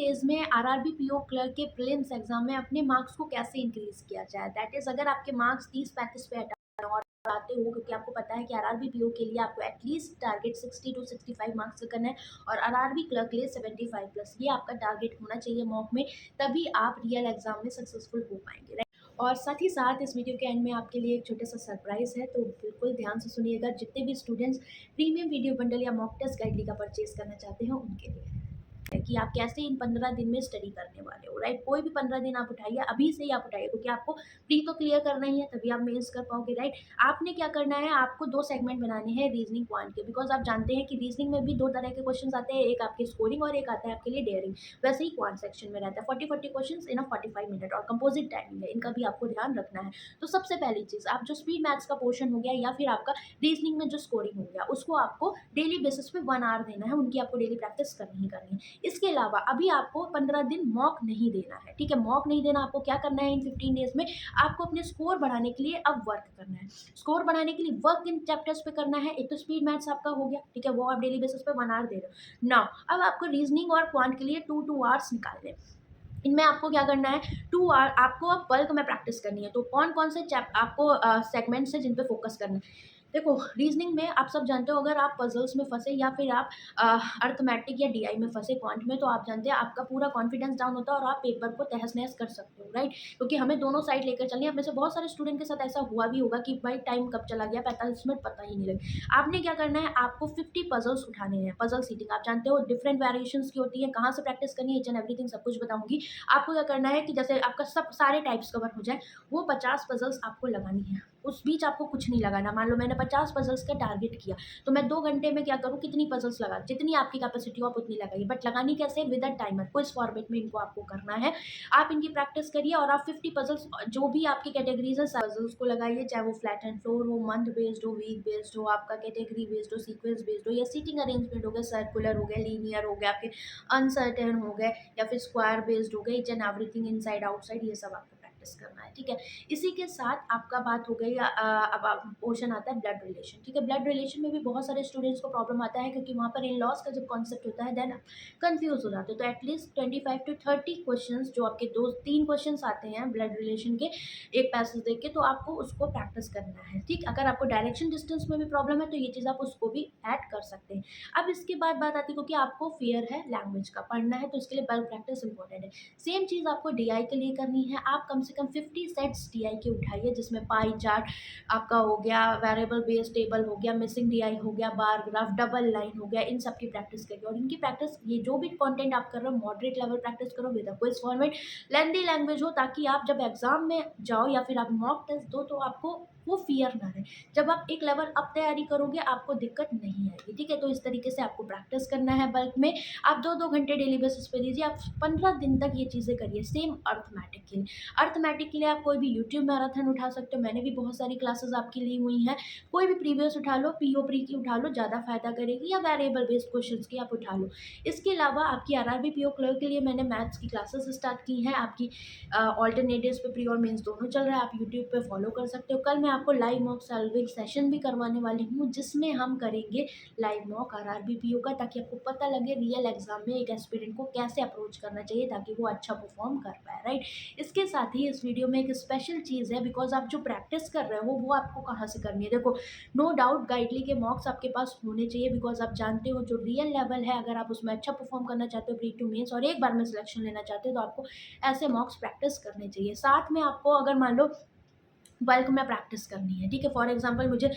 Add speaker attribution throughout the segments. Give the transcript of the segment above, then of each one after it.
Speaker 1: Days में RRB PO clerk के prelims exam में अपने मार्क्स को कैसे इंक्रीज़ किया जाए? दैट इज़ अगर आपके मार्क्स 30-35 पे आते हो, क्योंकि आपको पता है कि आरआरबी पीओ के लिए आपको एटलीस्ट टारगेट 60 टू 65 मार्क्स का करना है और आरआरबी क्लर्क के लिए 75 प्लस ये आपका टारगेट होना चाहिए मॉक में, तभी आप रियल एग्ज़ाम में सक्सेसफुल हो पाएँगे, राइट? और साथ ही साथ इस वीडियो के एंड में आपके लिए एक छोटा-सा सरप्राइज़ है, तो बिल्कुल ध्यान से सुनिएगा। जितने भी स्टूडेंट्स प्रीमियम वीडियो बंडल या मॉक टेस्ट गाइडली का परचेज़ करना चाहते हो, उनके लिए है कि आप कैसे इन 15 दिन में स्टडी करने वाले हो, राइट? कोई भी 15 दिन आप उठाइए, अभी से ही आप उठाइए, क्योंकि आपको प्री तो क्लियर करना ही है, तभी आप मेंस कर पाओगे, राइट? आपने क्या करना है, आपको 2 सेगमेंट बनाने हैं रीज़निंग, क्वांट के, बिकॉज़ आप जानते हैं कि रीज़निंग में भी 2 तरह के क्वेश्चन्स आते हैं, एक आपकी स्कोरिंग और एक आता है आपके लिए डेयरिंग। वैसे ही क्वांट सेक्शन में रहता है 40-40 क्वेश्चन्स इन अ 45 मिनट और कंपोज़िट टाइमिंग है, इनका भी आपको ध्यान रखना है। तो सबसे पहली चीज़, आप जो स्पीड मैथ्स का पोर्शन हो गया या फिर आपका रीज़निंग में जो स्कोरिंग हो गया, उसको आपको डेली बेसिस पे 1 आवर देना है, उनकी आपको डेली प्रैक्टिस करनी ही करनी है। इसके अलावा अभी आपको 15 दिन मॉक नहीं देना है, ठीक है? मॉक नहीं देना, आपको क्या करना है इन 15 डेज़ में, आपको अपने स्कोर बढ़ाने के लिए अब वर्क करना है। स्कोर बढ़ाने के लिए वर्क इन चैप्टर्स पे करना है। एक तो स्पीड मैथ्स आपका हो गया, ठीक है? वो आप डेली बेसिस पे 1 आवर दे रहे हो। नाउ अब आपको रीज़निंग और क्वांट के लिए 2-2 आवर्स निकालने हैं। इनमें आपको क्या करना है, 2 आवर आपको अब बल्क में प्रैक्टिस करनी है। तो कौन-कौन से आपको सेगमेंट्स हैं जिन पे फ़ोकस करना है। देखो, रीज़निंग में आप सब जानते हो, अगर आप पज़ल्स में फँसे या फिर आप अरिथमेटिक या डीआई में फँसे क्वांट में, तो आप जानते हैं आपका पूरा कॉन्फिडेंस डाउन होता है और आप पेपर को तहस-नहस कर सकते हो, राइट? क्योंकि हमें दोनों साइड लेकर चलनी है। आप में से बहुत सारे स्टूडेंट के साथ ऐसा हुआ भी होगा कि भाई टाइम कब चला गया, 45 मिनट पता ही नहीं लगे। आपने क्या करना है, आपको 50 पज़ल्स उठाने हैं। पज़ल सीटिंग आप जानते हो डिफरेंट वेरिएशंस की होती है, कहाँ से प्रैक्टिस करनी है, ईच एंड एवरीथिंग सब कुछ बताऊँगी। आपको क्या करना है कि जैसे आपका सब सारे टाइप्स कवर हो जाए, वो 50 पज़ल्स आपको लगानी है। उस बीच आपको कुछ नहीं लगाना। मान लो मैंने 50 पज़ल्स का टारगेट किया, तो मैं 2 घंटे में क्या करूँ, कितनी पज़ल्स लगा, जितनी आपकी कैपेसिटी हो आप उतनी लगाइए, बट लगानी कैसे, with a timer, quiz format में इनको आपको करना है। आप इनकी प्रैक्टिस करिए और आप 50 पज़ल्स जो भी आपकी कैटेगरीज़ है, पज़ल्स को लगाइए, चाहे वो फ्लैट एंड फ्लोर हो, मंथ बेस्ड हो, वीक बेस्ड हो, आपका कैटेगरी बेस्ड हो, सीक्वेंस बेस्ड हो, या सीटिंग अरेंजमेंट हो गया, सर्कुलर हो गया, लीनियर हो गया, आपके अनसर्टेन हो गए, या फिर स्क्वायर बेस्ड हो गए, each and everything inside outside, ये सब आपको प्रैक्टिस करना है, ठीक है? इसी के साथ आपका बात हो गई अब पोर्शन आता है ब्लड रिलेशन, ठीक है? ब्लड रिलेशन में भी बहुत सारे स्टूडेंट्स को प्रॉब्लम आता है, क्योंकि वहाँ पर इन लॉज का जब कॉन्सेप्ट होता है, देन कंफ्यूज हो जाते हो। तो एटलीस्ट 25 टू 30 क्वेश्चंस जो आपके 2-3 क्वेश्चंस आते हैं ब्लड रिलेशन के, एक पैसेज देख के, तो आपको उसको प्रैक्टिस करना है, ठीक? अगर आपको डायरेक्शन डिस्टेंस में भी प्रॉब्लम है, तो ये चीज़ आप उसको भी ऐड कर सकते हैं। अब इसके बाद बात आती है, क्योंकि आपको फियर है लैंग्वेज का, पढ़ना है, तो इसके लिए बल्क प्रैक्टिस इंपॉर्टेंट है। सेम चीज़ आपको डीआई के लिए करनी है। आप कम से कम 50 सेट्स डीआई के उठाइए, जिसमें पाई चार्ट आपका हो गया, वेरिएबल बेस्ड टेबल हो गया, मिसिंग डीआई हो गया, बार ग्राफ, डबल लाइन हो गया, इन सब की प्रैक्टिस करिए। और इनकी प्रैक्टिस, ये जो भी कंटेंट आप कर रहे हो, मॉडरेट लेवल प्रैक्टिस करो with a quiz format, lengthy language हो, ताकि आप जब एग्जाम में जाओ या फिर आप मॉक टेस्ट दो, तो आपको वो फियर ना रहे। जब आप एक लेवल अप तैयारी करोगे, आपको दिक्कत नहीं आएगी, ठीक है? तो इस तरीके से आपको प्रैक्टिस करना है बल्क में। आप 2-2 घंटे डेली बेसिस पे दीजिए, आप 15 दिन तक ये चीज़ें करिए। सेम अरिथमेटिक के लिए, अरिथमेटिक के लिए आप कोई भी यूट्यूब मैराथन उठा सकते हो, मैंने भी बहुत सारी क्लासेस आपकी ली हुई हैं। कोई भी प्रीवियस उठा लो, पीओ प्री की उठा लो, ज़्यादा फ़ायदा करेगी, या वेरिएबल बेस्ड क्वेश्चंस की आप उठा लो। इसके अलावा आपकी आरआरबी पीओ क्लर्क के लिए मैंने मैथ्स की क्लासेस स्टार्ट की हैं, आपकी ऑल्टरनेटिव्स पे प्री और मेंस दोनों चल रहा है, आप यूट्यूब पे फॉलो कर सकते हो। कल मैं आपको लाइव मॉक सॉल्विंग सेशन भी करवाने वाली हूँ, जिसमें हम करेंगे लाइव मॉक आरआरबी पीओ का, ताकि आपको पता लगे रियल एग्जाम में एक एस्पिरेंट को कैसे अप्रोच करना चाहिए, ताकि वो अच्छा परफॉर्म कर पाए, राइट? इसके साथ ही इस वीडियो में एक स्पेशल चीज़ है, बिकॉज आप जो प्रैक्टिस कर रहे हो, वो आपको कहाँ से करनी है। देखो, नो डाउट गाइडली के मॉक्स आपके पास होने चाहिए, बिकॉज आप जानते हो जो रियल लेवल है, अगर आप उसमें अच्छा परफॉर्म करना चाहते हो प्री टू मेंस और एक बार में सिलेक्शन लेना चाहते हो, तो आपको ऐसे मॉक्स प्रैक्टिस करने चाहिए। साथ में आपको अगर मान लो बल्क में प्रैक्टिस करनी है, ठीक है? फॉर एग्जांपल मुझे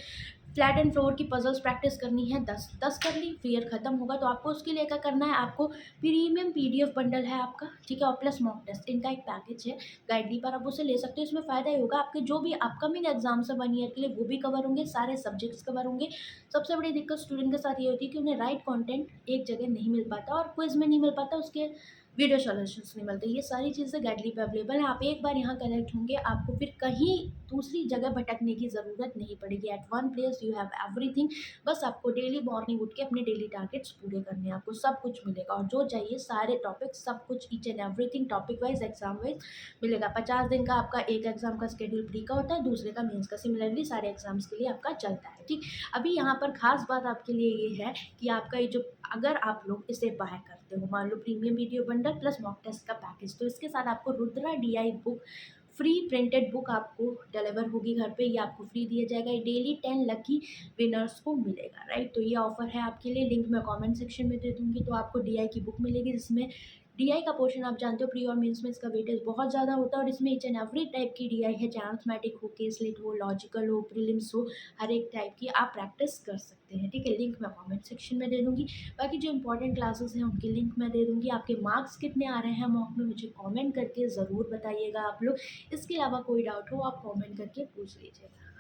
Speaker 1: फ्लैट एंड फ्लोर की पजल्स प्रैक्टिस करनी है, 10 कर ली, फिर खत्म होगा, तो आपको उसके लिए क्या करना है, आपको प्रीमियम पीडीएफ बंडल है आपका, ठीक है? और प्लस मॉक टेस्ट, इनका एक पैकेज है गाइडली पर, आप उसे ले सकते हो। इसमें फ़ायदा ये होगा, आपके जो भी अपकमिंग एग्जाम्स है 1 ईयर के लिए, वो भी कवर होंगे, सारे सब्जेक्ट्स कवर होंगे। सबसे बड़ी दिक्कत स्टूडेंट के साथ ये होती है कि उन्हें राइट कंटेंट एक जगह नहीं मिल पाता, और क्विज में नहीं मिल पाता, उसके वीडियो सॉल्यूशंस नहीं मिलते। ये सारी चीज़ें गाइडली पे अवेलेबल हैं। आप एक बार यहाँ कनेक्ट होंगे, आपको फिर कहीं दूसरी जगह भटकने की ज़रूरत नहीं पड़ेगी। At one place you have everything. बस आपको डेली मॉर्निंग उठ के अपने डेली टारगेट्स पूरे करने हैं, आपको सब कुछ मिलेगा, और जो चाहिए सारे टॉपिक्स, सब कुछ, each and everything topic wise, exam wise मिलेगा। 50 दिन का आपका एक एग्जाम का शेड्यूल प्री का होता है, दूसरे का मेंस का। सिमिलरली सारे एग्जाम्स के लिए आपका चलता है, ठीक? अभी यहाँ पर खास बात आपके लिए ये है कि आपका ये जो, अगर आप लोग इसे बाय करते सकते हो। मान लो premium video bundle plus mock test का पैकेज, तो इसके साथ आपको Rudra DI book free printed book आपको डिलीवर होगी घर पे, ये आपको फ्री दिया जाएगा। ये डेली 10 लकी विनर्स को मिलेगा, राइट। तो ये ऑफर है आपके लिए, लिंक मैं कमेंट सेक्शन में दे दूँगी। तो आपको डीआई की बुक मिलेगी, जिसमें डीआई का पोर्शन आप जानते हो प्री और मेंस में इसका वेटेज बहुत ज़्यादा होता है, और इसमें ईच एंड एवरी टाइप की डीआई है, चाहे अरिथमेटिक हो, केसलेट हो, लॉजिकल हो, प्रीलिम्स हो, हर एक टाइप की आप प्रैक्टिस कर सकते हैं, ठीक है। लिंक मैं कमेंट सेक्शन में दे दूँगी। बाकी जो इंपॉर्टेंट क्लासेस हैं उनकी लिंक मैं दे दूँगी। आपके मार्क्स कितने आ रहे हैं मॉक में मुझे कमेंट करके ज़रूर बताइएगा आप लोग। इसके अलावा कोई डाउट हो आप कमेंट करके पूछ लीजिएगा।